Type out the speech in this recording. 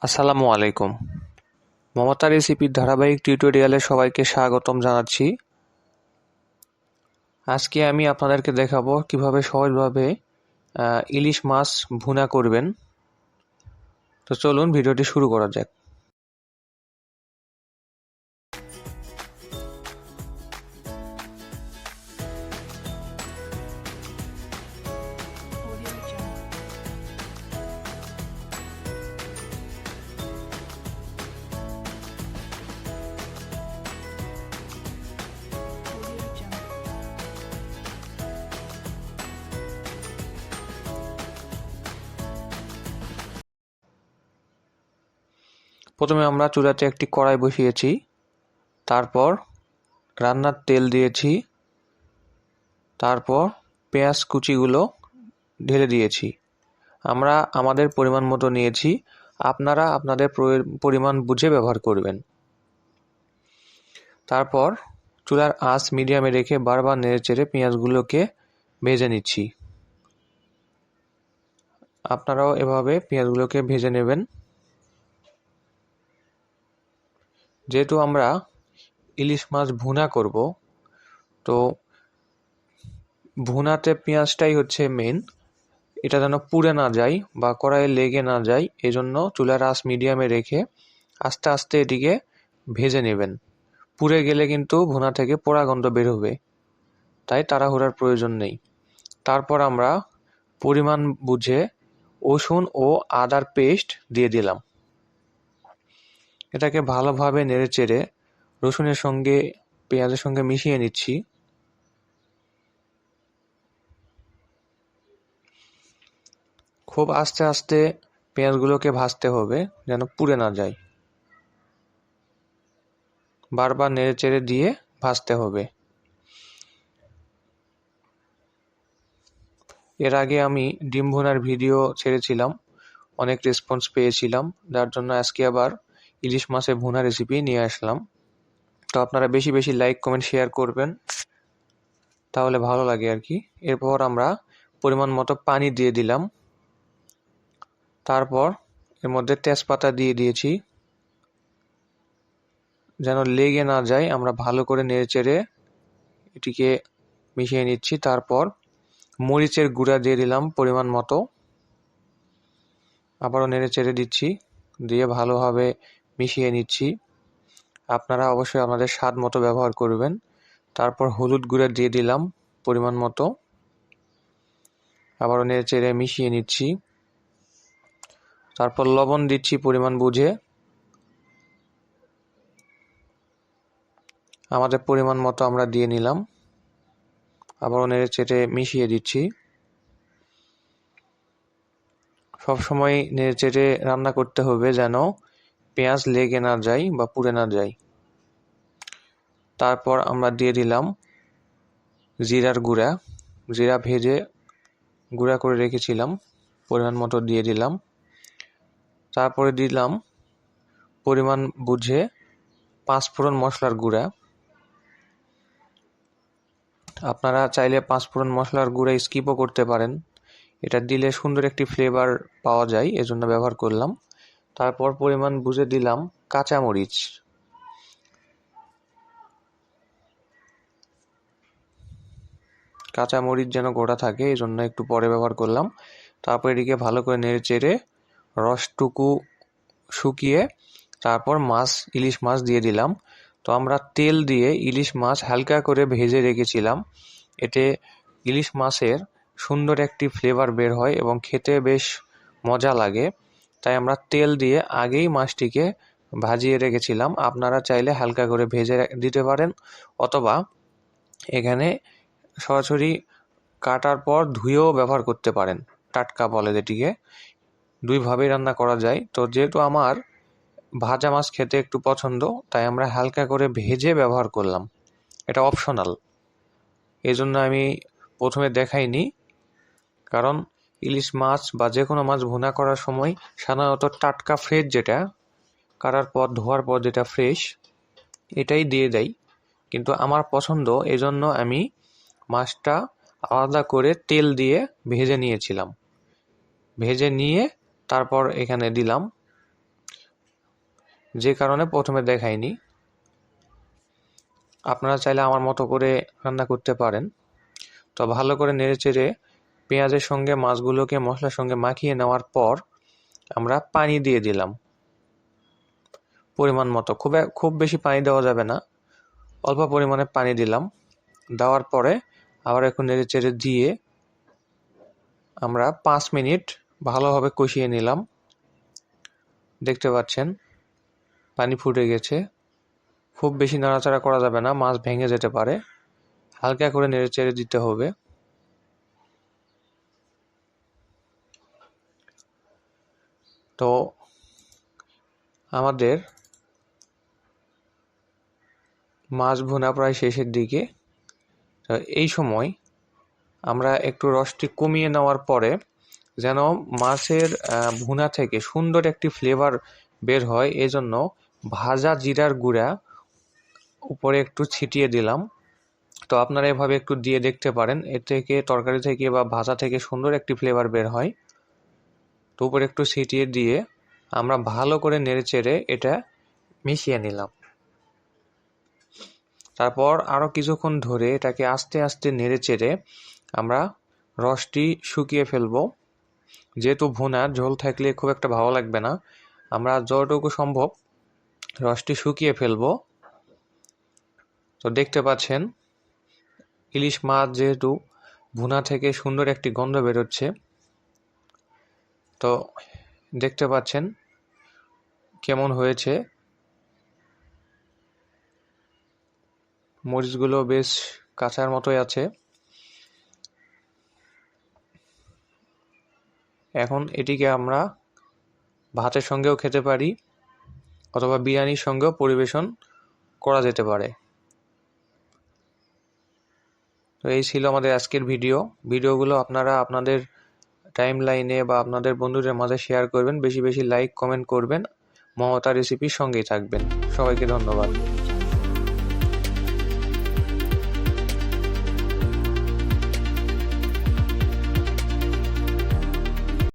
আসসালামু আলাইকুম। মমতা রেসিপির ধারাবাহিক টিউটোরিয়ালে সবাইকে স্বাগতম জানাচ্ছি। আজকে আমি আপনাদেরকে দেখাবো কিভাবে সহজভাবে ইলিশ মাছ ভুনা করবেন। তো চলুন ভিডিওটি শুরু করা যাক। প্রথমে আমরা চুলাতে একটি কড়াই বসিয়েছি, তারপর রান্নার তেল দিয়েছি, তারপর পেঁয়াজ কুচিগুলো ঢেলে দিয়েছি। আমরা আমাদের পরিমাণ মতো নিয়েছি, আপনারা আপনাদের পরিমাণ বুঝে ব্যবহার করবেন। তারপর চুলার আঁচ মিডিয়ামে রেখে বারবার নেড়েচেড়ে পেঁয়াজগুলোকে ভেজে নিচ্ছি। আপনারাও এভাবে পেঁয়াজগুলোকে ভেজে নেবেন। যেহেতু আমরা ইলিশ মাছ ভুনা করব, তো ভুনাতে পেঁয়াজটাই হচ্ছে মেন। এটা যেন পুড়ে না যায় বা কড়াইয়ে লেগে না যায়, এজন্য চুলার আঁচ মিডিয়ামে রেখে আস্তে আস্তে এটিকে ভেজে নেবেন। পুড়ে গেলে কিন্তু ভুনা থেকে পোড়া গন্ধ বের হবে, তাই তাড়াহুড়ার প্রয়োজন নেই। তারপর আমরা পরিমাণ বুঝে রসুন ও আদার পেস্ট দিয়ে দিলাম। এটাকে ভালোভাবে নেড়েচেড়ে রসুনের সঙ্গে পেঁয়াজের সঙ্গে মিশিয়ে নিচ্ছি। খুব আস্তে আস্তে পেঁয়াজগুলোকে ভাজতে হবে, যেন পুড়ে না যায়। বারবার নেড়েচেড়ে দিয়ে ভাজতে হবে। এর আগে আমি ডিম ভুনার ভিডিও ছেড়েছিলাম, অনেক রেসপন্স পেয়েছিলাম, যার জন্য আজকে আবার ইলিশ মাছের ভুনা রেসিপি নিয়ে আসলাম। তো আপনারা বেশি বেশি লাইক কমেন্ট শেয়ার করবেন, তাহলে ভালো লাগে আর কি। এরপর আমরা পরিমাণ মতো পানি দিয়ে দিলাম। তারপর এর মধ্যে তেজপাতা দিয়ে দিয়েছি, যেন লেগে না যায়। আমরা ভালো করে নেড়েচেড়ে এটিকে মিশিয়ে নিচ্ছি। তারপর মরিচের গুঁড়া দিয়ে দিলাম পরিমাণ মতো, আবারও নেড়েচেড়ে দিচ্ছি, দিয়ে ভালোভাবে মিশিয়ে নিচ্ছি। আপনারা অবশ্যই আপনাদের স্বাদ মতো ব্যবহার করবেন। তারপর হলুদ গুঁড়া দিয়ে দিলাম পরিমাণ মতো, আবারও নেড়েচেড়ে মিশিয়ে নিচ্ছি। তারপর লবণ দিচ্ছি পরিমাণ বুঝে, আমাদের পরিমাণ মতো আমরা দিয়ে নিলাম। আবারও নেড়েচেড়ে মিশিয়ে দিচ্ছি। সবসময় নেড়েচেড়ে রান্না করতে হবে, যেন পেঁয়াজ লেগে না যায় বা পুড়ে না যায়। তারপর আমরা দিয়ে দিলাম জিরার গুঁড়া, জিরা ভেজে গুঁড়া করে রেখেছিলাম, পরিমাণ মতো দিয়ে দিলাম। তারপরে দিলাম পরিমাণ বুঝে পাঁচফোড়ন মশলার গুঁড়া। আপনারা চাইলে পাঁচফোড়ন মশলার গুঁড়া স্কিপও করতে পারেন, এটা দিলে সুন্দর একটি ফ্লেভার পাওয়া যায়, এজন্য ব্যবহার করলাম। তারপর পরিমাণ বুঝে দিলাম কাঁচামরিচ। কাঁচামরিচ যেন গোটা থাকে, এই জন্য একটু পরে ব্যবহার করলাম। তারপর এটিকে ভালো করে নেড়ে চেড়ে রসটুকু শুকিয়ে তারপর ইলিশ মাছ দিয়ে দিলাম। তো আমরা তেল দিয়ে ইলিশ মাছ হালকা করে ভেজে রেখেছিলাম, এতে ইলিশ মাছের সুন্দর একটি ফ্লেভার বের হয় এবং খেতে বেশ মজা লাগে। তাই আমরা তেল দিয়ে আগেই মাছটিকে ভাজিয়ে রেখেছিলাম। আপনারা চাইলে হালকা করে ভেজে দিতে পারেন, অথবা এখানে সরাসরি কাটার পর ধুয়েও ব্যবহার করতে পারেন, টাটকা বলে যেটিকে। দুইভাবেই রান্না করা যায়। তো যেহেতু আমার ভাজা মাছ খেতে একটু পছন্দ, তাই আমরা হালকা করে ভেজে ব্যবহার করলাম, এটা অপশনাল। এই জন্য আমি প্রথমে দেখাইনি, কারণ ইলিশ মাছ বা যে কোনো মাছ ভুনা করার সময় সাধারণত টাটকা ফ্রেশ, যেটা কাটার পর ধোয়ার পর যেটা ফ্রেশ, এটাই দিয়ে দেয়। কিন্তু আমার পছন্দ, এজন্য আমি মাছটা আলাদা করে তেল দিয়ে ভেজে নিয়েছিলাম। ভেজে নিয়ে তারপর এখানে দিলাম। যে কারণে প্রথমে দেখাইনি। আপনারা চাইলে আমার মতো করে রান্না করতে পারেন। তো ভালো করে নেড়েচেড়ে পেঁয়াজের সঙ্গে মাছগুলোকে মশলার সঙ্গে মাখিয়ে নেওয়ার পর আমরা পানি দিয়ে দিলাম পরিমাণ মতো। খুব বেশি পানি দেওয়া যাবে না, অল্প পরিমাণে পানি দিলাম। দেওয়ার পরে আবার একটু নেড়েচেড়ে দিয়ে আমরা 5 মিনিট ভালোভাবে কষিয়ে নিলাম। দেখতে পাচ্ছেন পানি ফুটে গেছে। খুব বেশি নাড়াচাড়া করা যাবে না, মাছ ভেঙে যেতে পারে। হালকা করে নেড়েচেড়ে দিতে হবে। তো আমাদের মাছ ভুনা প্রায় শেষের দিকে। তো এই সময় আমরা একটু রসটি কমিয়ে নেওয়ার পরে যেন মাছের ভুনা থেকে সুন্দর একটি ফ্লেভার বের হয়, এজন্য ভাজা জিরার গুঁড়া উপরে একটু ছিটিয়ে দিলাম। তো আপনারা এভাবে একটু দিয়ে দেখতে পারেন, এর থেকে তরকারি থেকে বা ভাজা থেকে সুন্দর একটি ফ্লেভার বের হয়। তো উপরে একটু ছিটিয়ে দিয়ে আমরা ভালো করে নেড়েচেড়ে এটা মিশিয়ে নিলাম। তারপর আরও কিছুক্ষণ ধরে এটাকে আস্তে আস্তে নেড়েচেড়ে আমরা রসটি শুকিয়ে ফেলবো। যেহেতু ভুনা ঝোল থাকলে খুব একটা ভালো লাগবে না, আমরা যতটুকু সম্ভব রসটি শুকিয়ে ফেলবো। তো দেখতে পাচ্ছেন ইলিশ মাছ যেহেতু ভুনা থেকে সুন্দর একটি গন্ধ বেরোচ্ছে। তো দেখতে পাচ্ছেন কেমন হয়েছে। মরিচগুলো বেশ কাঁচার মতোই আছে। এখন এটিকে আমরা ভাতের সঙ্গেও খেতে পারি অথবা বিরিয়ানির সঙ্গেও পরিবেশন করা যেতে পারে। তো এই ছিল আমাদের আজকের ভিডিওগুলো আপনারা আপনাদের টাইম লাইনে বা আপনাদের বন্ধুদের মাঝে শেয়ার করবেন, বেশি বেশি লাইক কমেন্ট করবেন, মমতা রেসিপির সঙ্গেই থাকবেন। সবাইকে ধন্যবাদ।